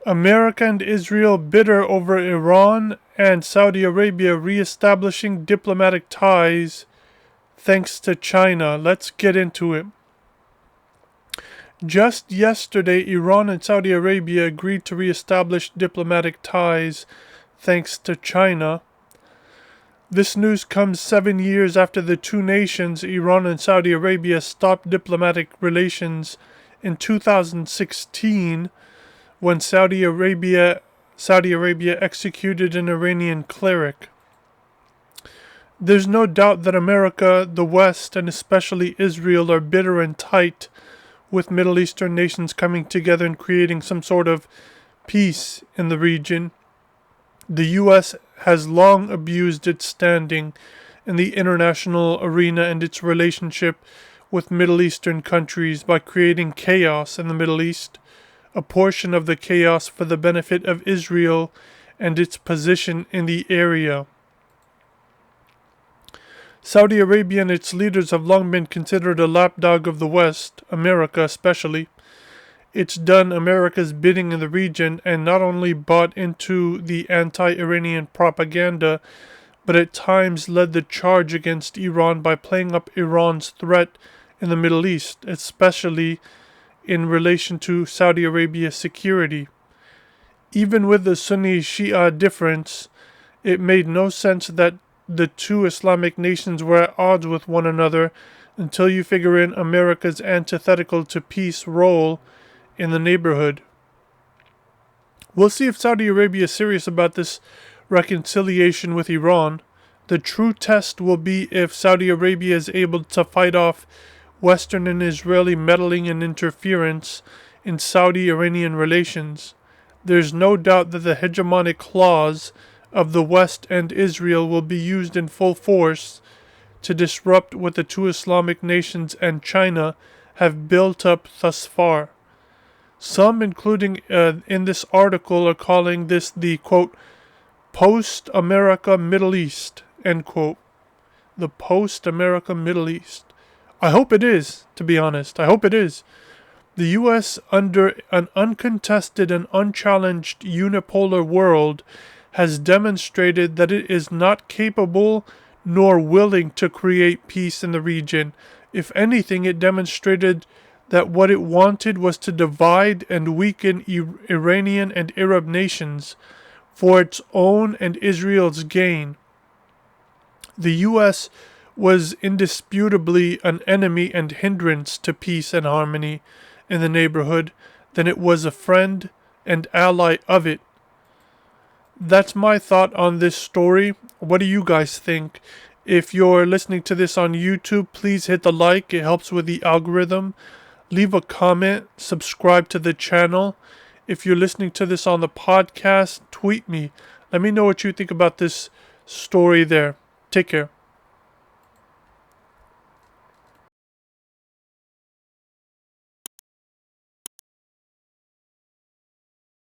America and Israel bitter over Iran, and Saudi Arabia re-establishing diplomatic ties thanks to China. Let's get into it. Just yesterday, Iran and Saudi Arabia agreed to re-establish diplomatic ties thanks to China. This news comes 7 years after the two nations, Iran and Saudi Arabia, stopped diplomatic relations in 2016 when Saudi Arabia executed an Iranian cleric. There's no doubt that America, the West, and especially Israel are bitter and tight with Middle Eastern nations coming together and creating some sort of peace in the region. The U.S. has long abused its standing in the international arena and its relationship with Middle Eastern countries by creating chaos in the Middle East, a portion of the chaos for the benefit of Israel and its position in the area. Saudi Arabia and its leaders have long been considered a lapdog of the West, America especially. It's done America's bidding in the region and not only bought into the anti-Iranian propaganda, but at times led the charge against Iran by playing up Iran's threat in the Middle East, especially in relation to Saudi Arabia's security. Even with the Sunni-Shia difference, it made no sense that the two Islamic nations were at odds with one another until you figure in America's antithetical to peace role in the neighborhood. We'll see if Saudi Arabia is serious about this reconciliation with Iran. The true test will be if Saudi Arabia is able to fight off Western and Israeli meddling and interference in Saudi-Iranian relations. There's no doubt that the hegemonic clause of the West and Israel will be used in full force to disrupt what the two Islamic nations and China have built up thus far. Some, including in this article, are calling this the, quote, post-America Middle East, end quote. The post-America Middle East. I hope it is, to be honest. I hope it is. The U.S., under an uncontested and unchallenged unipolar world, has demonstrated that it is not capable nor willing to create peace in the region. If anything, it demonstrated that what it wanted was to divide and weaken Iranian and Arab nations for its own and Israel's gain. The U.S. was indisputably an enemy and hindrance to peace and harmony in the neighborhood, then it was a friend and ally of it. That's my thought on this story. What do you guys think? If you're listening to this on YouTube, please hit the like. It helps with the algorithm. Leave a comment. Subscribe to the channel. If you're listening to this on the podcast, tweet me. Let me know what you think about this story there. Take care.